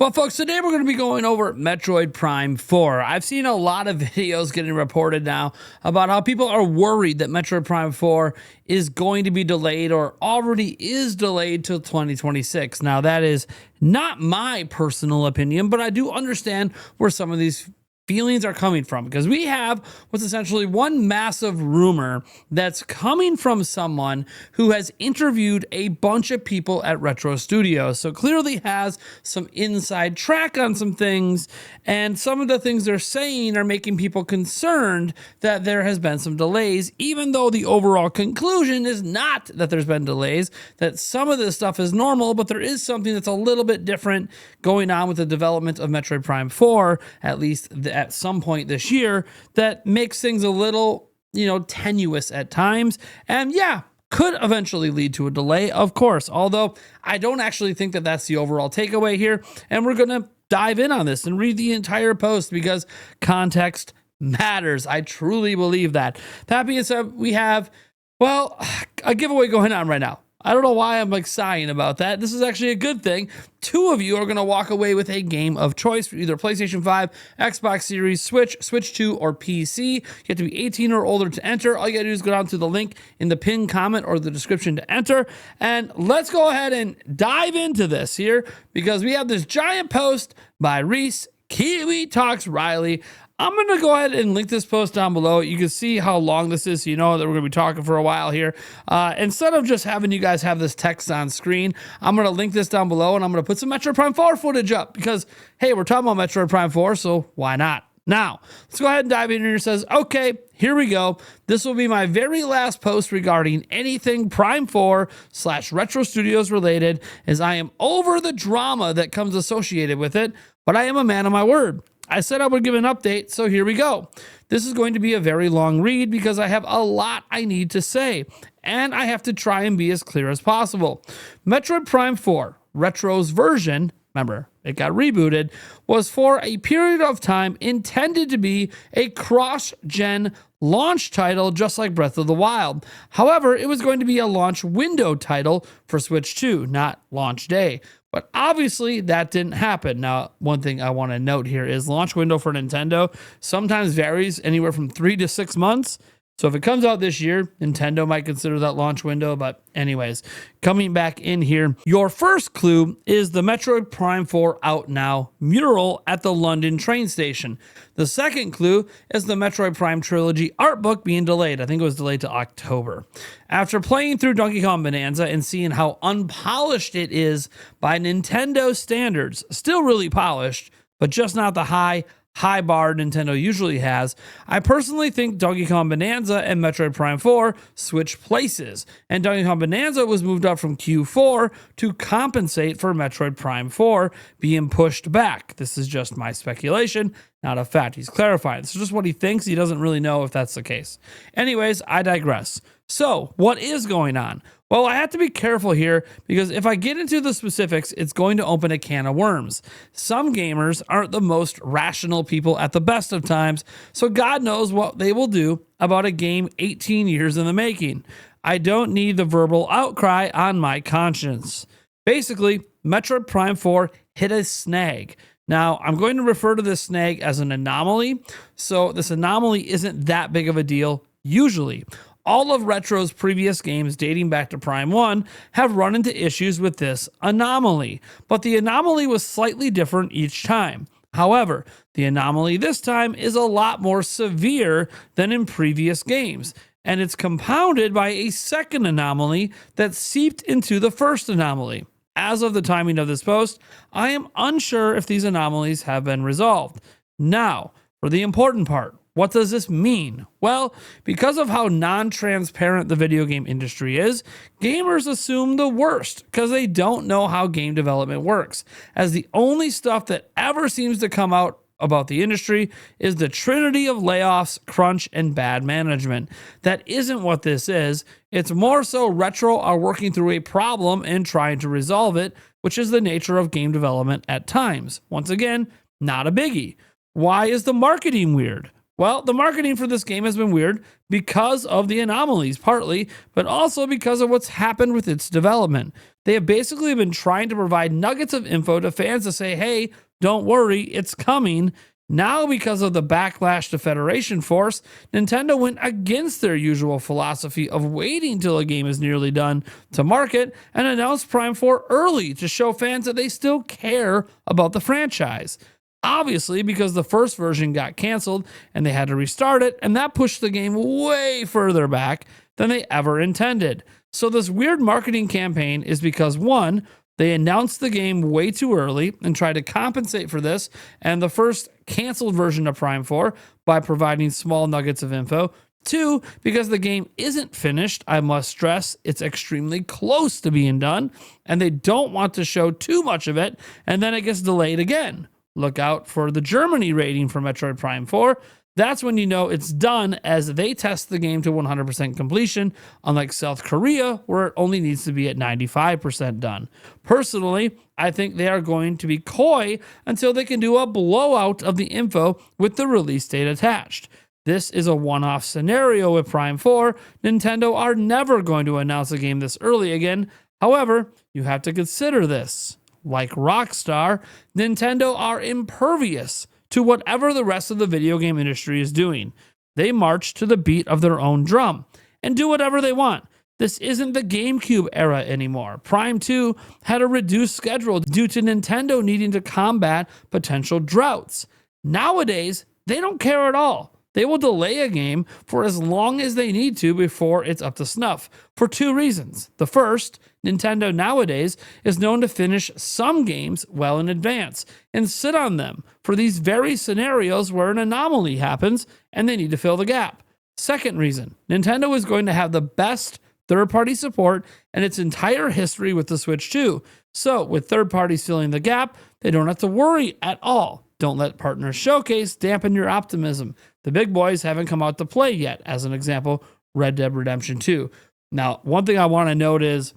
Well, folks, today we're going to be going over Metroid Prime 4. I've seen a lot of videos getting reported now about how people are worried that Metroid Prime 4 is going to be delayed or already is delayed till 2026. Now, that is not my personal opinion, but I do understand where some of these feelings are coming from, because we have what's essentially one massive rumor that's coming from someone who has interviewed a bunch of people at Retro Studios. So clearly has some inside track on some things, and some of the things they're saying are making people concerned that there has been some delays, even though the overall conclusion is not that there's been delays, that some of this stuff is normal, but there is something that's a little bit different going on with the development of Metroid Prime 4, at least at some point this year, that makes things a little, tenuous at times. And yeah, could eventually lead to a delay, of course, although I don't actually think that that's the overall takeaway here. And we're going to dive in on this and read the entire post because context matters. I truly believe that. That being said, we have, a giveaway going on right now. I don't know why I'm sighing about that. This is actually a good thing. 2 of you are going to walk away with a game of choice for either PlayStation 5, Xbox Series, Switch, Switch 2, or PC. You have to be 18 or older to enter. All you got to do is go down to the link in the pinned comment or the description to enter. And let's go ahead and dive into this here, because we have this giant post by Reese Kiwi Talks Riley. I'm going to go ahead and link this post down below. You can see how long this is, so you know that we're going to be talking for a while here. Instead of just having you guys have this text on screen, I'm going to link this down below, and I'm going to put some Metroid Prime 4 footage up because, hey, we're talking about Metroid Prime 4, so why not? Now, let's go ahead and dive in here. It says, okay, here we go. This will be my very last post regarding anything Prime 4 / Retro Studios related, as I am over the drama that comes associated with it, but I am a man of my word. I said I would give an update, so here we go. This is going to be a very long read because I have a lot I need to say, and I have to try and be as clear as possible. Metroid Prime 4, Retro's version, remember, it got rebooted, was for a period of time intended to be a cross-gen launch title, just like Breath of the Wild. However, it was going to be a launch window title for Switch 2, not launch day. But obviously that didn't happen. Now, one thing I want to note here is launch window for Nintendo sometimes varies anywhere from 3 to 6 months. So if it comes out this year, Nintendo might consider that launch window. But anyways, coming back in here, your first clue is the Metroid Prime 4 Out Now mural at the London train station. The second clue is the Metroid Prime Trilogy art book being delayed. I think it was delayed to October. After playing through Donkey Kong Bonanza and seeing how unpolished it is by Nintendo standards, still really polished, but just not the high bar Nintendo usually has, I personally think Donkey Kong Bonanza and Metroid Prime 4 switch places, and Donkey Kong Bonanza was moved up from Q4 to compensate for Metroid Prime 4 being pushed back. This is just my speculation, not a fact. He's clarifying. This is just what he thinks. He doesn't really know if that's the case. Anyways, I digress. So, what is going on? Well, I have to be careful here because if I get into the specifics, it's going to open a can of worms. Some gamers aren't the most rational people at the best of times, so God knows what they will do about a game 18 years in the making. I don't need the verbal outcry on my conscience. Basically, Metroid Prime 4 hit a snag. Now, I'm going to refer to this snag as an anomaly, so this anomaly isn't that big of a deal usually. All of Retro's previous games dating back to Prime 1 have run into issues with this anomaly, but the anomaly was slightly different each time. However, the anomaly this time is a lot more severe than in previous games, and it's compounded by a second anomaly that seeped into the first anomaly. As of the timing of this post, I am unsure if these anomalies have been resolved. Now, for the important part. What does this mean? Well, because of how non-transparent the video game industry is, gamers assume the worst because they don't know how game development works, as the only stuff that ever seems to come out about the industry is the trinity of layoffs, crunch, and bad management. That isn't what this is. It's more so Retro are working through a problem and trying to resolve it, which is the nature of game development at times. Once again, not a biggie. Why is the marketing weird? Well, the marketing for this game has been weird because of the anomalies, partly, but also because of what's happened with its development. They have basically been trying to provide nuggets of info to fans to say, hey, don't worry, it's coming. Now, because of the backlash to Federation Force, Nintendo went against their usual philosophy of waiting till a game is nearly done to market and announced Prime 4 early to show fans that they still care about the franchise. Obviously, because the first version got canceled and they had to restart it, and that pushed the game way further back than they ever intended. So, this weird marketing campaign is because one, they announced the game way too early and tried to compensate for this and the first canceled version of Prime 4 by providing small nuggets of info. Two, because the game isn't finished, I must stress it's extremely close to being done, and they don't want to show too much of it, and then it gets delayed again. Look out for the Germany rating for Metroid Prime 4. That's when you know it's done, as they test the game to 100% completion, unlike South Korea, where it only needs to be at 95% done. Personally, I think they are going to be coy until they can do a blowout of the info with the release date attached. This is a one-off scenario with Prime 4. Nintendo are never going to announce a game this early again. However, you have to consider this. Like Rockstar, Nintendo are impervious to whatever the rest of the video game industry is doing. They march to the beat of their own drum and do whatever they want. This isn't the GameCube era anymore. Prime 2 had a reduced schedule due to Nintendo needing to combat potential droughts. Nowadays, they don't care at all. They will delay a game for as long as they need to before it's up to snuff, for two reasons. The first, Nintendo nowadays is known to finish some games well in advance and sit on them for these very scenarios where an anomaly happens and they need to fill the gap. Second reason, Nintendo is going to have the best third-party support in its entire history with the Switch 2. So, with third parties filling the gap, they don't have to worry at all. Don't let Partners Showcase dampen your optimism. The big boys haven't come out to play yet. As an example, Red Dead Redemption 2. Now, one thing I want to note is,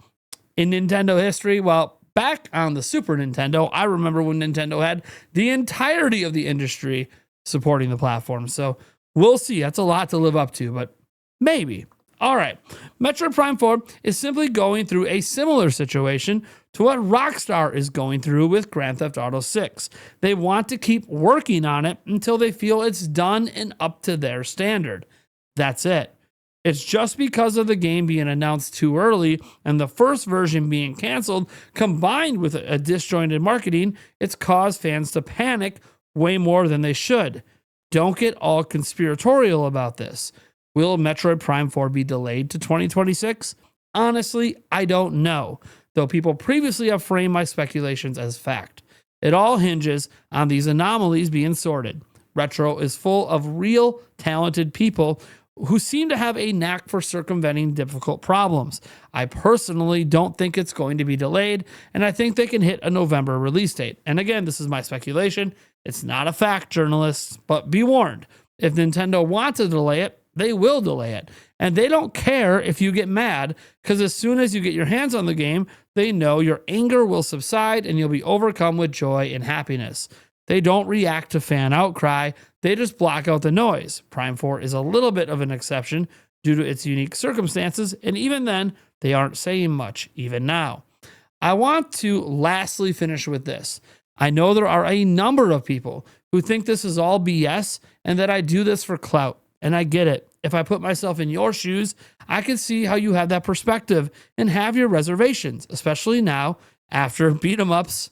in Nintendo history, well, back on the Super Nintendo, I remember when Nintendo had the entirety of the industry supporting the platform. So we'll see. That's a lot to live up to, but maybe. All right. Metroid Prime 4 is simply going through a similar situation to what Rockstar is going through with Grand Theft Auto 6. They want to keep working on it until they feel it's done and up to their standard. That's it. It's just because of the game being announced too early and the first version being canceled, combined with a disjointed marketing, it's caused fans to panic way more than they should. Don't get all conspiratorial about this. Will Metroid Prime 4 be delayed to 2026? Honestly, I don't know, though people previously have framed my speculations as fact. It all hinges on these anomalies being sorted. Retro is full of real, talented people who seem to have a knack for circumventing difficult problems. I personally don't think it's going to be delayed, and I think they can hit a November release date. And again, this is my speculation. It's not a fact, journalists, but be warned. If Nintendo wants to delay it, they will delay it. And they don't care if you get mad, because as soon as you get your hands on the game, they know your anger will subside and you'll be overcome with joy and happiness. They don't react to fan outcry, they just block out the noise. Prime 4 is a little bit of an exception due to its unique circumstances, and even then, they aren't saying much, even now. I want to lastly finish with this. I know there are a number of people who think this is all BS and that I do this for clout. And I get it. If I put myself in your shoes, I can see how you have that perspective and have your reservations, especially now after beat 'em ups,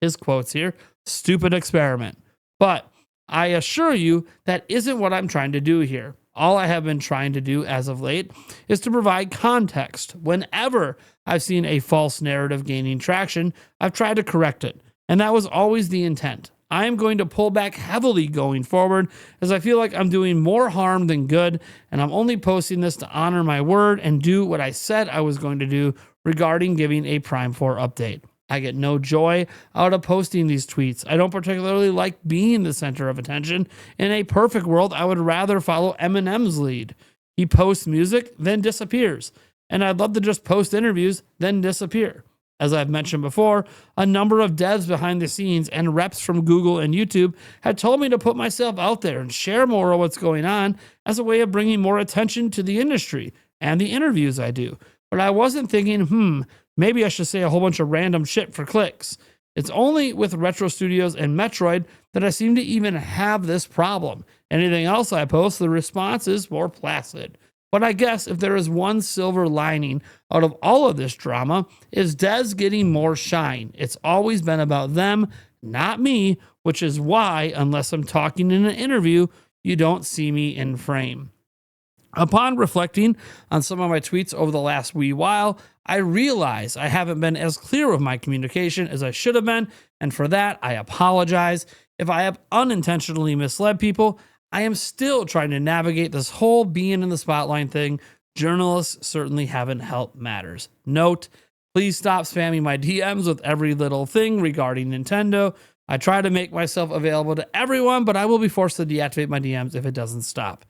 his quotes here, stupid experiment. But I assure you that isn't what I'm trying to do here. All I have been trying to do as of late is to provide context. Whenever I've seen a false narrative gaining traction, I've tried to correct it. And that was always the intent. I am going to pull back heavily going forward, as I feel like I'm doing more harm than good, and I'm only posting this to honor my word and do what I said I was going to do regarding giving a Prime 4 update. I get no joy out of posting these tweets. I don't particularly like being the center of attention. In a perfect world, I would rather follow Eminem's lead. He posts music, then disappears. And I'd love to just post interviews, then disappear. As I've mentioned before, a number of devs behind the scenes and reps from Google and YouTube had told me to put myself out there and share more of what's going on as a way of bringing more attention to the industry and the interviews I do. But I wasn't thinking, maybe I should say a whole bunch of random shit for clicks. It's only with Retro Studios and Metroid that I seem to even have this problem. Anything else I post, the response is more placid. But I guess if there is one silver lining out of all of this drama, is Dez getting more shine. It's always been about them, not me, which is why, unless I'm talking in an interview, you don't see me in frame. Upon reflecting on some of my tweets over the last wee while, I realize I haven't been as clear with my communication as I should have been, and for that, I apologize. If I have unintentionally misled people, I am still trying to navigate this whole being in the spotlight thing. Journalists certainly haven't helped matters. Note, please stop spamming my DMs with every little thing regarding Nintendo. I try to make myself available to everyone, but I will be forced to deactivate my DMs if it doesn't stop.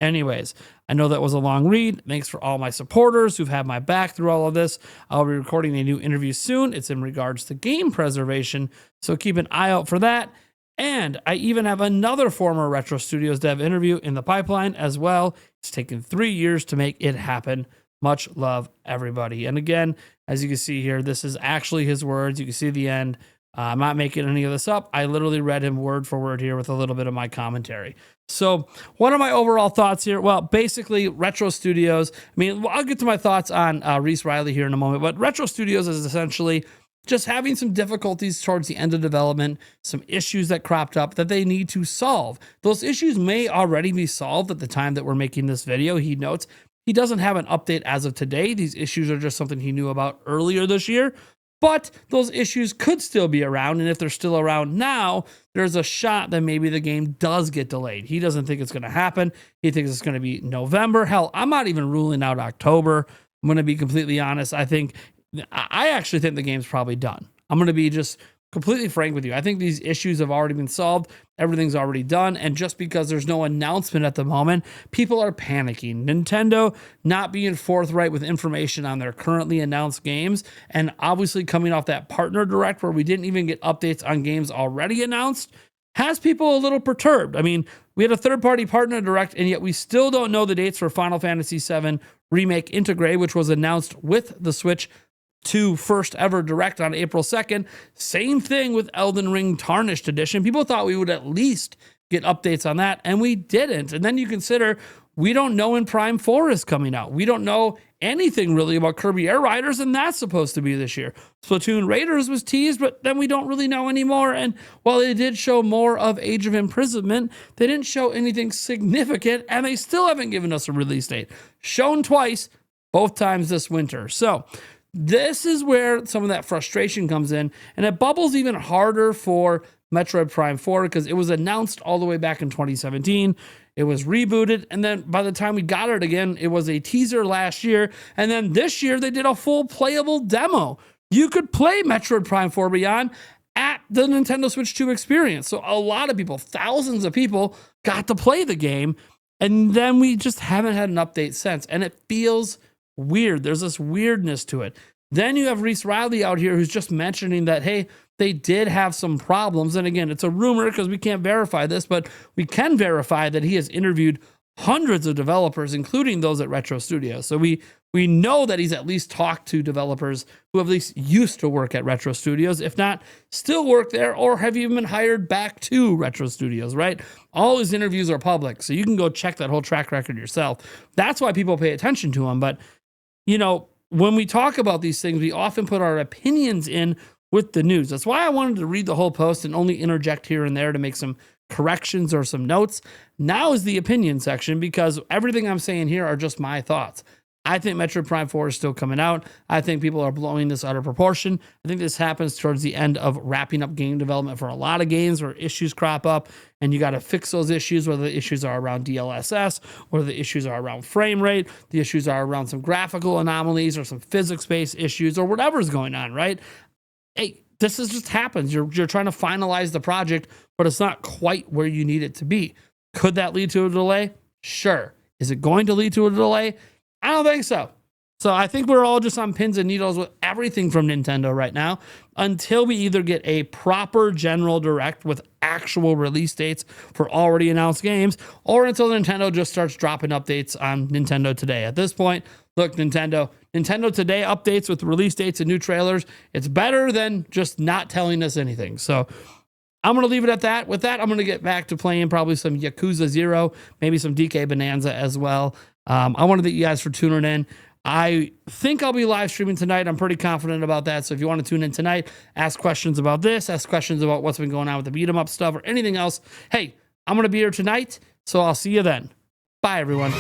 Anyways, I know that was a long read. Thanks for all my supporters who've had my back through all of this. I'll be recording a new interview soon. It's in regards to game preservation, so keep an eye out for that. And I even have another former Retro Studios dev interview in the pipeline as well. It's taken 3 years to make it happen. Much love, everybody. And again, as you can see here, this is actually his words. You can see the end. I'm not making any of this up. I literally read him word for word here with a little bit of my commentary. So what are my overall thoughts here? Well, basically, Retro Studios, I'll get to my thoughts on Reese Riley here in a moment, but Retro Studios is essentially just having some difficulties towards the end of development, some issues that cropped up that they need to solve. Those issues may already be solved at the time that we're making this video. He notes he doesn't have an update as of today. These issues are just something he knew about earlier this year, but those issues could still be around. And if they're still around now, there's a shot that maybe the game does get delayed. He doesn't think it's going to happen. He thinks it's going to be November. Hell, I'm not even ruling out October. I'm going to be completely honest. I actually think the game's probably done. I'm going to be just completely frank with you. I think these issues have already been solved. Everything's already done. And just because there's no announcement at the moment, people are panicking. Nintendo not being forthright with information on their currently announced games, and obviously coming off that partner direct where we didn't even get updates on games already announced, has people a little perturbed. We had a third-party partner direct, and yet we still don't know the dates for Final Fantasy VII Remake Integrate, which was announced with the Switch 2 first ever direct on April 2nd. Same thing with Elden Ring Tarnished Edition. People thought we would at least get updates on that, and we didn't. And then you consider we don't know when Prime 4 is coming out. We don't know anything really about Kirby Air Riders, and that's supposed to be this year. Splatoon Raiders was teased, but then we don't really know anymore. And while they did show more of Age of Imprisonment, they didn't show anything significant, and they still haven't given us a release date. Shown twice, both times this winter. So this is where some of that frustration comes in, and it bubbles even harder for Metroid Prime 4 because it was announced all the way back in 2017. It was rebooted, and then by the time we got it again, it was a teaser last year, and then this year they did a full playable demo. You could play Metroid Prime 4 Beyond at the Nintendo Switch 2 experience. So a lot of people, thousands of people, got to play the game, and then we just haven't had an update since, and it feels weird. There's this weirdness to it. Then you have Reese Riley out here who's just mentioning that, hey, they did have some problems. And again, it's a rumor because we can't verify this, but we can verify that he has interviewed hundreds of developers, including those at Retro Studios. So we know that he's at least talked to developers who at least used to work at Retro Studios, if not still work there, or have even been hired back to Retro Studios, right? All his interviews are public, so you can go check that whole track record yourself. That's why people pay attention to him. But when we talk about these things, we often put our opinions in with the news. That's why I wanted to read the whole post and only interject here and there to make some corrections or some notes. Now is the opinion section because everything I'm saying here are just my thoughts. I think Metroid Prime 4 is still coming out. I think people are blowing this out of proportion. I think this happens towards the end of wrapping up game development for a lot of games where issues crop up and you got to fix those issues, whether the issues are around DLSS or the issues are around frame rate, the issues are around some graphical anomalies or some physics-based issues or whatever's going on, right? Hey, this is just happens. You're trying to finalize the project, but it's not quite where you need it to be. Could that lead to a delay? Sure. Is it going to lead to a delay? I don't think so. So I think we're all just on pins and needles with everything from Nintendo right now until we either get a proper general direct with actual release dates for already announced games, or until Nintendo just starts dropping updates on Nintendo Today. At this point, look, Nintendo Today updates with release dates and new trailers. It's better than just not telling us anything. So I'm going to leave it at that. With that, I'm going to get back to playing probably some Yakuza 0, maybe some DK Bonanza as well. I want to thank you guys for tuning in. I think I'll be live streaming tonight. I'm pretty confident about that. So if you want to tune in tonight, ask questions about this, ask questions about what's been going on with the beat 'em up stuff or anything else. Hey, I'm going to be here tonight. So I'll see you then. Bye, everyone.